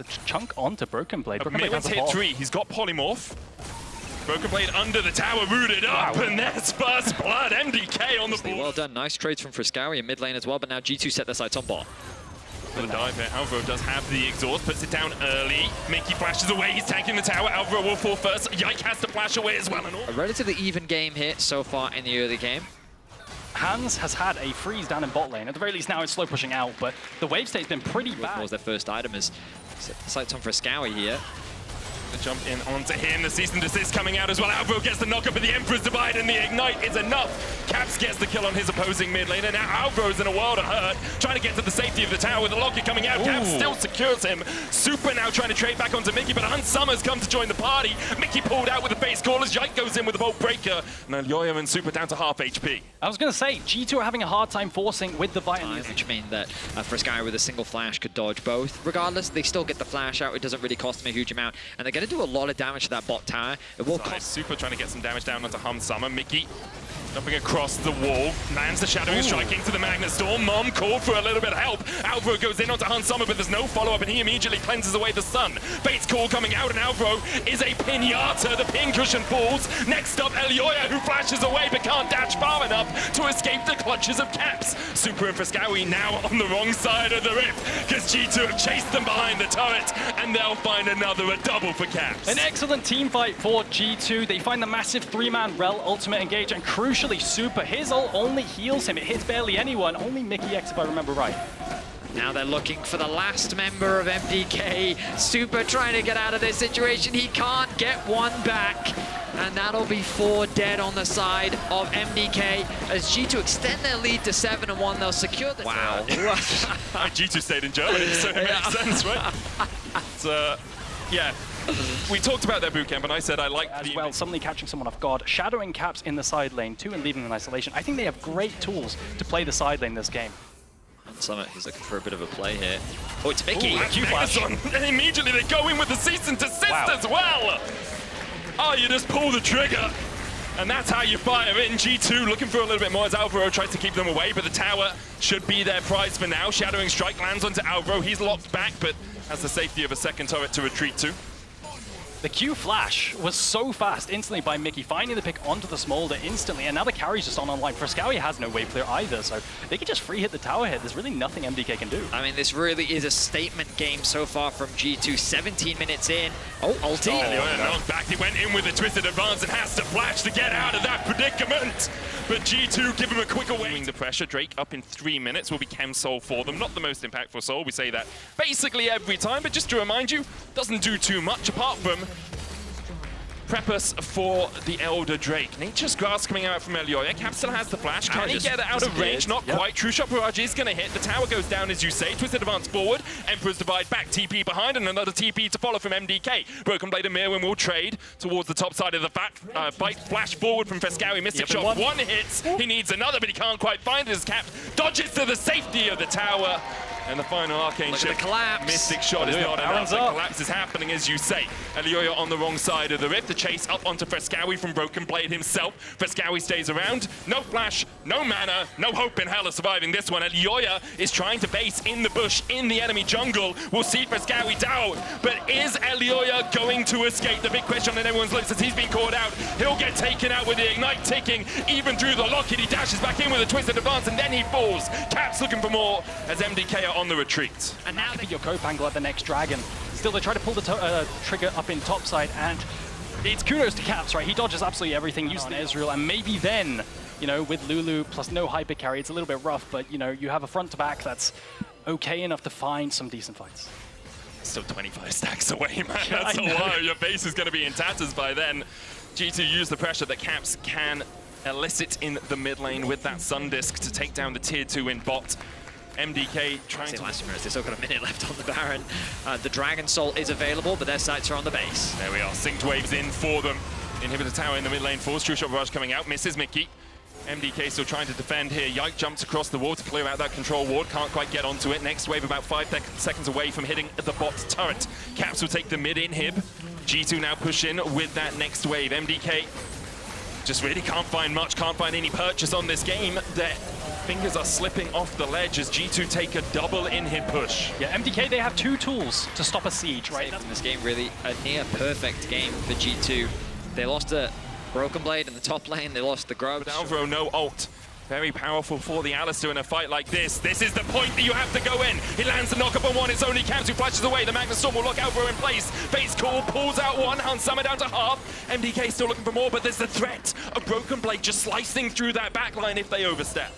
the chunk onto Broken Blade. Broken Blade hit 3. He's got Polymorph. Broken Blade under the tower, rooted up, and there's first blood. MDK on the board. Well done. Nice trades from Friskawi in mid lane as well, but now G2 set their sights on bot. For the dive here, Alvaro does have the exhaust, puts it down early. Mickey flashes away, he's tanking the tower. Alvaro will fall first. Yike has to flash away as well. And all. A relatively even game here so far in the early game. Hans has had a freeze down in bot lane. At the very least now it's slow pushing out, but the wave state's been pretty bad. Was their first item as sights on Friskawi here. Jump in onto him, the cease and desist coming out as well. Alvaro gets the knock-up, but the Emperor's Divide and the Ignite is enough. Caps gets the kill on his opposing mid lane, and now Alvaro's in a world of hurt, trying to get to the safety of the tower with the locket coming out. Caps still secures him. Super now trying to trade back onto Mickey, but Unsummers come to join the party. Mickey pulled out with the face callers. Yike goes in with the Bolt Breaker. Now Yoyo and Super down to half HP. I was going to say, G2 are having a hard time forcing with the Vine. Which mean that Friskawi with a single flash could dodge both. Regardless, they still get the flash out. It doesn't really cost them a huge amount, and they're going to do a lot of damage to that bot tower. It will cost. Super trying to get some damage down onto Unsummer. Mickey jumping across the wall, lands the Shadowing Strike into the Magnet Storm. Mom called for a little bit of help. Alvaro goes in onto Unsummer, but there's no follow-up, and he immediately cleanses away the sun. Fate's Call coming out, and Alvaro is a pinata. The pincushion falls. Next up, Elioya, who flashes away, but can't dash far enough to escape the clutches of Caps. Super and Friskawi now on the wrong side of the rift, because G2 have chased them behind the turret, and they'll find a double for Caps. An excellent team fight for G2. They find the massive 3-man Rel ultimate engage, and crucially Super, his ult only heals him. It hits barely anyone, only Mickey X if I remember right. Now they're looking for the last member of MDK. Super trying to get out of this situation. He can't get one back. And that'll be 4 dead on the side of MDK. As G2 extend their lead to 7-1, they'll secure the... Wow. G2 stayed in Germany, so it makes sense, right? So, yeah. We talked about their bootcamp, and I said I like as well, suddenly catching someone off guard, shadowing Caps in the side lane too, and leaving them in isolation. I think they have great tools to play the side lane this game. Summit, he's looking for a bit of a play here. Oh, it's Mickey. And immediately they go in with the cease and desist as well. Oh, you just pull the trigger. And that's how you fire in. G2 looking for a little bit more as Alvaro tries to keep them away, but the tower should be their prize for now. Shadowing Strike lands onto Alvaro. He's locked back, but has the safety of a second turret to retreat to. The Q flash was so fast instantly by Mickey, finding the pick onto the Smolder instantly, and now the carry's just on online. Friskawi has no wave clear either, so they can just free hit the tower hit. There's really nothing MDK can do. I mean, this really is a statement game so far from G2. 17 minutes in. Oh, ulti. Knocked back. He went in with a twisted advance and has to flash to get out of that predicament. But G2 give him a quick away. The pressure, Drake up in 3 minutes will be Chem Soul for them. Not the most impactful soul, we say that basically every time, but just to remind you, doesn't do too much apart from prep us for the Elder Drake. Nature's Grasp coming out from Elioya. Cap still has the flash. Can he get it out of range? Not quite. True Shot Barrage is going to hit. The tower goes down, as you say. Twisted Advance forward. Emperor's Divide back. TP behind, and another TP to follow from MDK. Broken Blade and Mirwin will trade towards the top side of the fight. Flash forward from Friskawi. Mystic Shot. One hits. He needs another, but he can't quite find it as Cap dodges to the safety of the tower. And the final Arcane Shift. Mystic Shot is not enough. The collapse is happening, as you say. Elioya on the wrong side of the rift. The chase up onto Friskawi from Broken Blade himself. Friskawi stays around. No flash, no mana, no hope in hell of surviving this one. Elioya is trying to base in the bush, in the enemy jungle. We'll see Friskawi down. But is Elioya going to escape? The big question on everyone's lips as he's been caught out. He'll get taken out with the Ignite ticking. Even through the locket, he dashes back in with a Twisted Advance, and then he falls. Caps looking for more as MDK are on the retreat. And now they your cope angle at the next dragon. Still, they try to pull the trigger up in topside, and it's kudos to Caps, right? He dodges absolutely everything, using Ezreal, and maybe then, you know, with Lulu plus no hyper carry, it's a little bit rough, but, you know, you have a front to back that's okay enough to find some decent fights. Still 25 stacks away, man. That's a lot. Your base is going to be in tatters by then. G2 use the pressure that Caps can elicit in the mid lane with that Sun Disc to take down the tier 2 in bot. MDK trying to... Last minute, they've still got a minute left on the Baron. The Dragon Soul is available, but their sights are on the base. There we are. Synced waves in for them. Inhibitor tower in the mid lane force. True Shot Barrage coming out. Misses Mickey. MDK still trying to defend here. Yike jumps across the wall to clear out that control ward. Can't quite get onto it. Next wave about 5 seconds away from hitting the bot turret. Caps will take the mid inhib. G2 now push in with that next wave. MDK just really can't find much. Can't find any purchase on this game. They're Fingers are slipping off the ledge as G2 take a double in-hit push. Yeah, MDK, they have 2 tools to stop a siege, right? In this game, really a near perfect game for G2. They lost a Broken Blade in the top lane, they lost the Grub. But Alvaro, no ult. Very powerful for the Alistair in a fight like this. This is the point that you have to go in. He lands the knock-up on one. It's only Camps who flashes away. The Magnus Storm will lock Alvaro in place. Face call, pulls out one. Hans Summer down to half. MDK still looking for more, but there's the threat of Broken Blade just slicing through that backline if they overstep.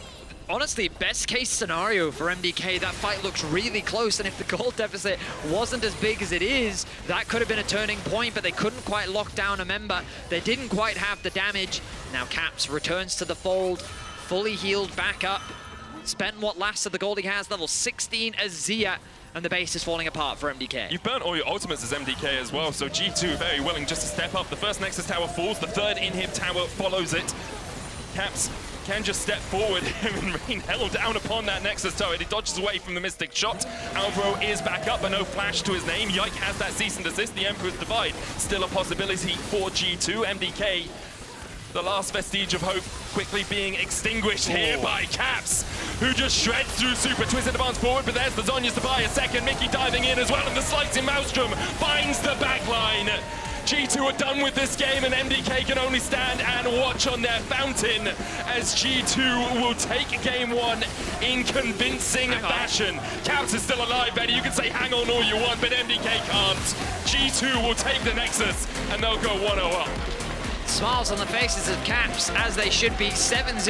Honestly, best case scenario for MDK, that fight looks really close, and if the goal deficit wasn't as big as it is, that could have been a turning point, but they couldn't quite lock down a member. They didn't quite have the damage. Now Caps returns to the fold, fully healed back up, spent what last of the gold he has, level 16 as Zia, and the base is falling apart for MDK. You've burnt all your ultimates as MDK as well, so G2 very willing just to step up. The first Nexus tower falls, the third in-hip tower follows it. Caps can just step forward and rain hell down upon that Nexus turret. He dodges away from the Mystic shot. Alvaro is back up, but no flash to his name. Yike has that cease and desist. The Emperor's Divide still a possibility for G2. MDK, the last vestige of hope, quickly being extinguished here by Caps, who just shreds through Super Twisted Advance forward, but there's the Zhonya's to buy a second. Mickey diving in as well, and the slicing Maelstrom finds the backline. G2 are done with this game, and MDK can only stand and watch on their fountain as G2 will take game 1 in convincing fashion. Caps is still alive, Benny. You can say hang on all you want, but MDK can't. G2 will take the Nexus, and they'll go 1-0 up. Smiles on the faces of Caps, as they should be. 7-0.